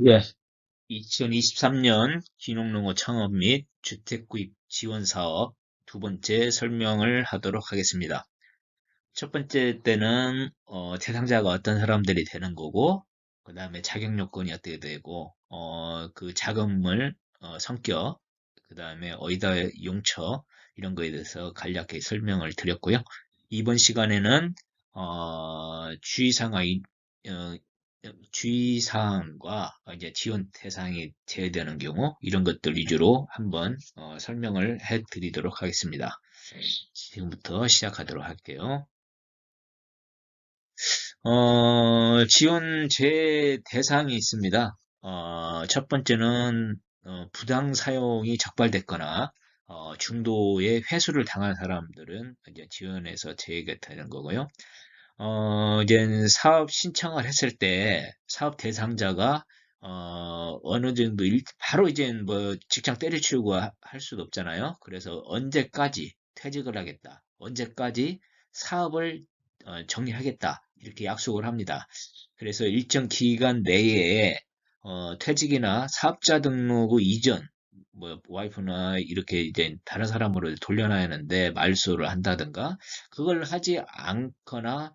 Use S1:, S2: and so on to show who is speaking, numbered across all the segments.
S1: 예, 2023년 기농농어 창업 및 주택구입 지원 사업 두 번째 설명을 하도록 하겠습니다. 첫 번째 때는 대상자가 어떤 사람들이 되는 거고, 그 다음에 자격 요건이 어떻게 되고, 그 자금을 성격, 그 다음에 어디다 용처 이런 거에 대해서 간략하게 설명을 드렸고요. 이번 시간에는 주의사항과 이제 지원 대상이 제외되는 경우 이런 것들 위주로 한번 설명을 해 드리도록 하겠습니다. 지금부터 시작하도록 할게요. 지원제 대상이 있습니다. 첫 번째는 부당 사용이 적발됐거나 중도의 회수를 당한 사람들은 이제 지원에서 제외가 되는 거고요. 이제 사업 신청을 했을 때 사업 대상자가 어느 정도 바로 이제 뭐 직장 때려치우고 할 수도 없잖아요. 그래서 언제까지 퇴직을 하겠다, 언제까지 사업을 정리하겠다 이렇게 약속을 합니다. 그래서 일정 기간 내에 퇴직이나 사업자 등록 후 이전, 뭐 와이프나 이렇게 이제 다른 사람으로 돌려놔야 하는데 말소를 한다든가 그걸 하지 않거나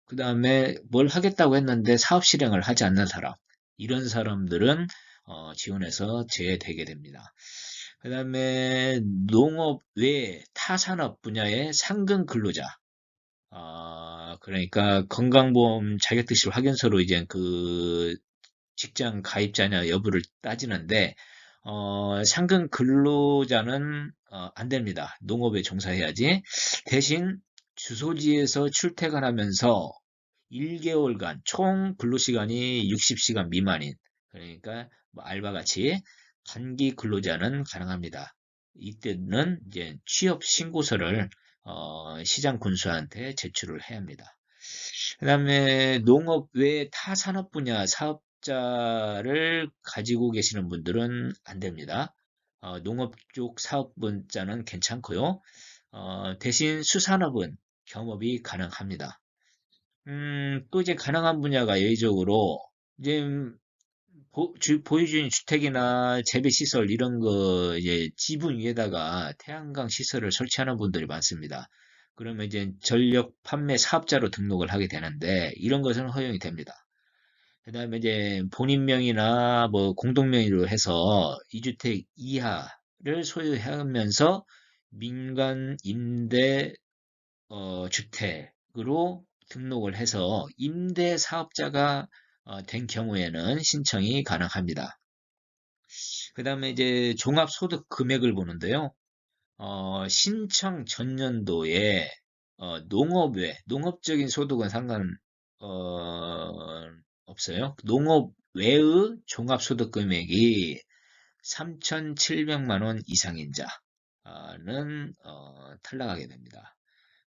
S1: 그다음에 뭘 하겠다고 했는데 사업 실행을 하지 않는 사람, 이런 사람들은 지원에서 제외되게 됩니다. 그다음에 농업 외 타산업 분야의 상근 근로자, 그러니까 건강보험 자격특실 확인서로 이제 그 직장 가입자냐 여부를 따지는데, 상근 근로자는 안 됩니다. 농업에 종사해야지. 대신 주소지에서 출퇴근하면서 1개월간 총 근로시간이 60시간 미만인, 그러니까 뭐 알바같이 단기 근로자는 가능합니다. 이때는 이제 취업 신고서를 시장 군수한테 제출을 해야 합니다. 그다음에 농업 외 타산업 분야 사업자를 가지고 계시는 분들은 안 됩니다. 농업 쪽 사업자는 괜찮고요. 대신 수산업은 겸업이 가능합니다. 또 이제 가능한 분야가 예외적으로 이제 보유주인 주택이나 재배시설 이런 거 이제 지붕 위에다가 태양광 시설을 설치하는 분들이 많습니다. 그러면 이제 전력 판매 사업자로 등록을 하게 되는데 이런 것은 허용이 됩니다. 그다음에 이제 본인 명의나 뭐 공동 명의로 해서 2주택 이하를 소유하면서 민간 임대 주택으로 등록을 해서 임대 사업자가 된 경우에는 신청이 가능합니다. 그 다음에 이제 종합소득 금액을 보는데요. 신청 전년도에 농업 외, 농업적인 소득은 없어요. 농업 외의 종합소득 금액이 3,700만 원 이상인 자는 탈락하게 됩니다.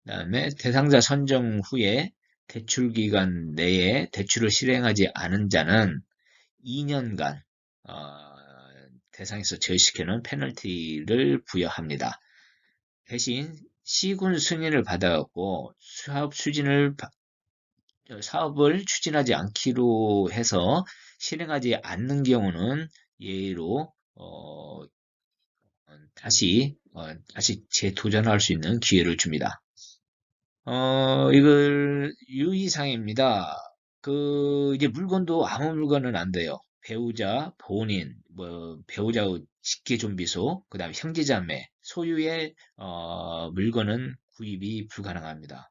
S1: 그다음에 대상자 선정 후에 대출 기간 내에 대출을 실행하지 않은 자는 2년간 대상에서 제외시키는 페널티를 부여합니다. 대신 시군 승인을 받아갖고 사업을 추진하지 않기로 해서 실행하지 않는 경우는 예외로 다시 재도전할 수 있는 기회를 줍니다. 이걸 유의사항입니다. 이제 물건도 아무 물건은 안 돼요. 배우자, 본인, 뭐, 배우자 직계존비소, 그 다음에 형제자매, 소유의, 물건은 구입이 불가능합니다.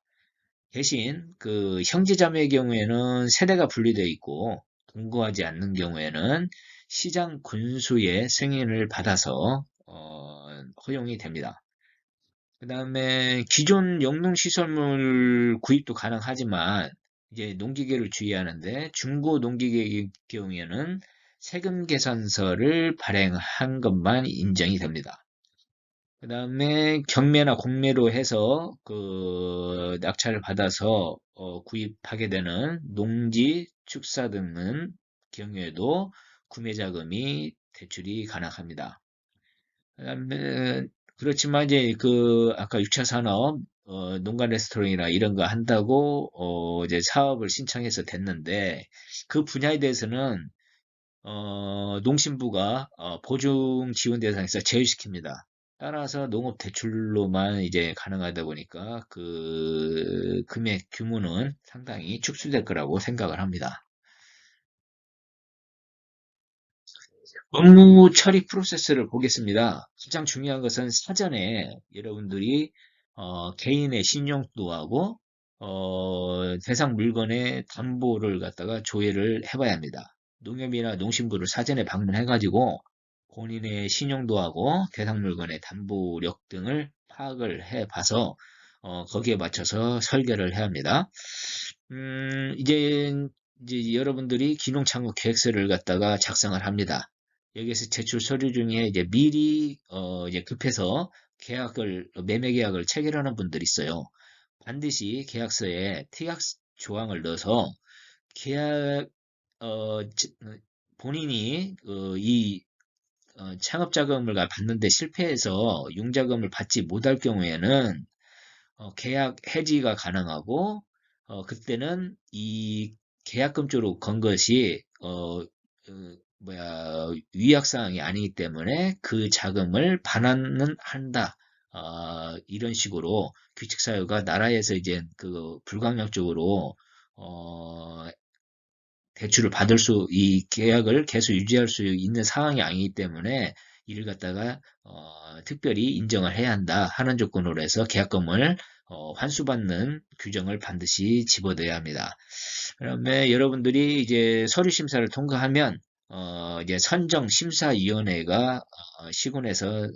S1: 대신 그 형제자매의 경우에는 세대가 분리되어 있고, 동거하지 않는 경우에는 시장 군수의 승인을 받아서, 허용이 됩니다. 그 다음에 기존 영농시설물 구입도 가능하지만 이제 농기계를 주의하는데 중고 농기계의 경우에는 세금 계산서를 발행한 것만 인정이 됩니다. 그 다음에 경매나 공매로 해서 그 낙찰을 받아서 구입하게 되는 농지, 축사 등은 경우에도 구매 자금이 대출이 가능합니다. 그다음에 그렇지만 이제 그 아까 6차 산업 농가 레스토랑이나 이런 거 한다고, 이제 사업을 신청해서 됐는데, 그 분야에 대해서는, 농심부가, 보증 지원 대상에서 제외시킵니다. 따라서 농업 대출로만 이제 가능하다 보니까 그 금액 규모는 상당히 축소될 거라고 생각을 합니다. 업무 처리 프로세스를 보겠습니다. 가장 중요한 것은 사전에 여러분들이 개인의 신용도하고 대상 물건의 담보를 갖다가 조회를 해봐야 합니다. 농협이나 농심부를 사전에 방문해가지고 본인의 신용도하고 대상 물건의 담보력 등을 파악을 해봐서 거기에 맞춰서 설계를 해야 합니다. 이제 여러분들이 기농창업 계획서를 갖다가 작성을 합니다. 여기에서 제출 서류 중에 이제 미리 이제 급해서 매매 계약을 체결하는 분들이 있어요. 반드시 계약서에 특약 조항을 넣어서 계약 본인이 이 창업 자금을 받는데 실패해서 융자금을 받지 못할 경우에는 계약 해지가 가능하고 그때는 이 계약금 쪽으로 건 것이 위약 사항이 아니기 때문에 그 자금을 반환은 한다. 이런 식으로 규칙 사유가 나라에서 이제 그 불강력적으로 어, 대출을 받을 이 계약을 계속 유지할 수 있는 상황이 아니기 때문에 이를 갖다가 특별히 인정을 해야 한다 하는 조건으로 해서 계약금을 환수받는 규정을 반드시 집어넣어야 합니다. 그다음에 여러분들이 이제 서류 심사를 통과하면 이제 선정 심사위원회가 시군에서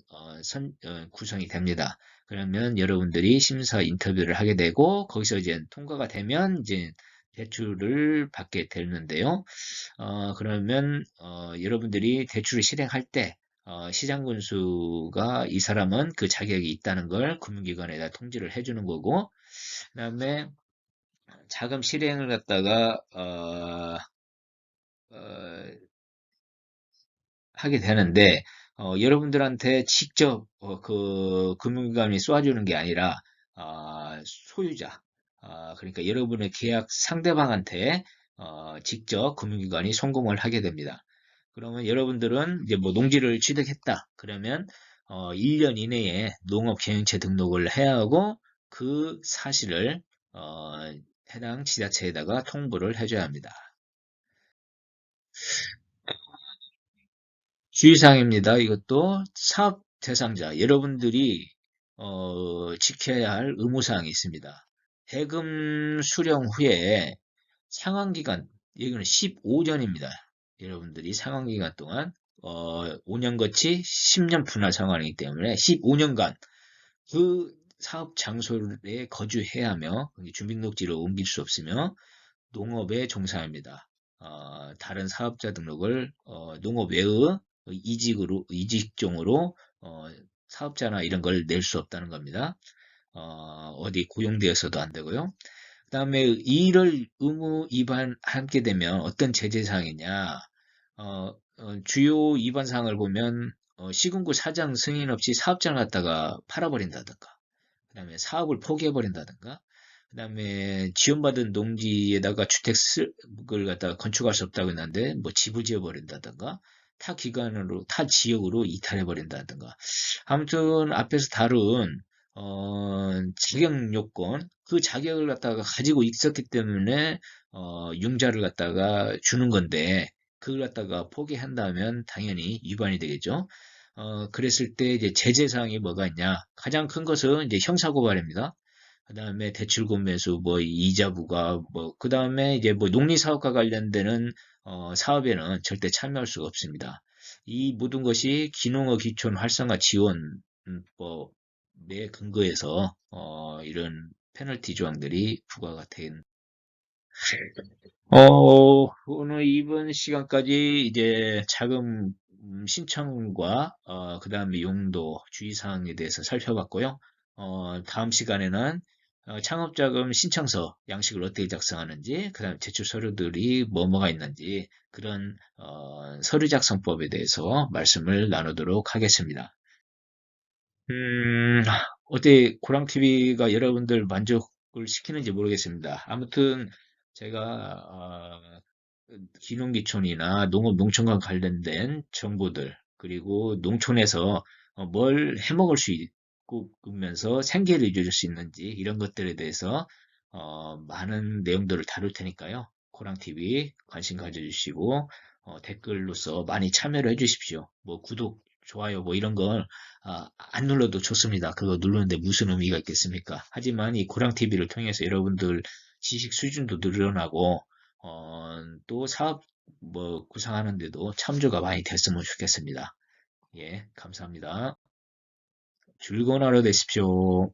S1: 구성이 됩니다. 그러면 여러분들이 심사 인터뷰를 하게 되고 거기서 이제 통과가 되면 이제 대출을 받게 되는데요. 그러면 여러분들이 대출을 실행할 때 시장군수가 이 사람은 그 자격이 있다는 걸 금융기관에다 통지를 해주는 거고, 그다음에 자금 실행을 갖다가 어, 하게 되는데 여러분들한테 직접 그 금융기관이 쏘아주는 게 아니라 소유자, 그러니까 여러분의 계약 상대방한테 직접 금융기관이 송금을 하게 됩니다. 그러면 여러분들은 이제 뭐 농지를 취득했다. 그러면 1년 이내에 농업경영체 등록을 해야 하고 그 사실을 해당 지자체에다가 통보를 해줘야 합니다. 주의사항입니다. 이것도 사업 대상자, 여러분들이 지켜야 할 의무사항이 있습니다. 대금 수령 후에 상환기간, 여기는 15년입니다. 여러분들이 상환기간 동안 5년 거치 10년 분할 상환이기 때문에 15년간 그 사업 장소에 거주해야 하며 주민등록지를 옮길 수 없으며 농업에 종사합니다. 다른 사업자 등록을 농업 외의 이직종으로 사업자나 이런 걸 낼 수 없다는 겁니다. 어디 고용되어서도 안 되고요. 그다음에 이를 의무 위반하게 되면 어떤 제재 사항이냐? 주요 위반 사항을 보면 시군구 사장 승인 없이 사업장을 갖다가 팔아버린다든가, 그다음에 사업을 포기해버린다든가, 그다음에 지원받은 농지에다가 주택을 갖다가 건축할 수 없다고 했는데 뭐 집을 지어버린다든가, 타 지역으로 이탈해버린다든가. 아무튼 앞에서 다룬 자격 요건, 그 자격을 갖다가 가지고 있었기 때문에 융자를 갖다가 주는 건데 그걸 갖다가 포기한다면 당연히 위반이 되겠죠. 그랬을 때 이제 제재 사항이 뭐가 있냐? 가장 큰 것은 이제 형사고발입니다. 그다음에 대출금 매수, 뭐 이자 부과, 뭐 그다음에 이제 뭐 농리사업과 관련되는 사업에는 절대 참여할 수가 없습니다. 이 모든 것이 기농업 기촌 활성화 지원법에 근거해서 이런 페널티 조항들이 부과가 된. 오늘 이번 시간까지 이제 자금 신청과 그다음에 용도, 주의사항에 대해서 살펴봤고요. 다음 시간에는 창업자금 신청서 양식을 어떻게 작성하는지, 그다음에 제출 서류들이 뭐가 있는지 그런 서류 작성법에 대해서 말씀을 나누도록 하겠습니다. 음, 어때 고랑TV가 여러분들 만족을 시키는지 모르겠습니다. 아무튼 제가 기농기촌이나 농업 농촌과 관련된 정보들 그리고 농촌에서 뭘 해먹을 수 있으면서 생계를 유지할 수 있는지 이런 것들에 대해서 많은 내용들을 다룰 테니까요. 고랑TV 관심 가져주시고 댓글로서 많이 참여를 해주십시오. 뭐 구독, 좋아요 뭐 이런 걸 안 눌러도 좋습니다. 그거 누르는데 무슨 의미가 있겠습니까? 하지만 이 고랑TV를 통해서 여러분들 지식 수준도 늘어나고 또 사업 뭐 구상하는데도 참조가 많이 됐으면 좋겠습니다. 예, 감사합니다. 즐거운 하루 되십시오.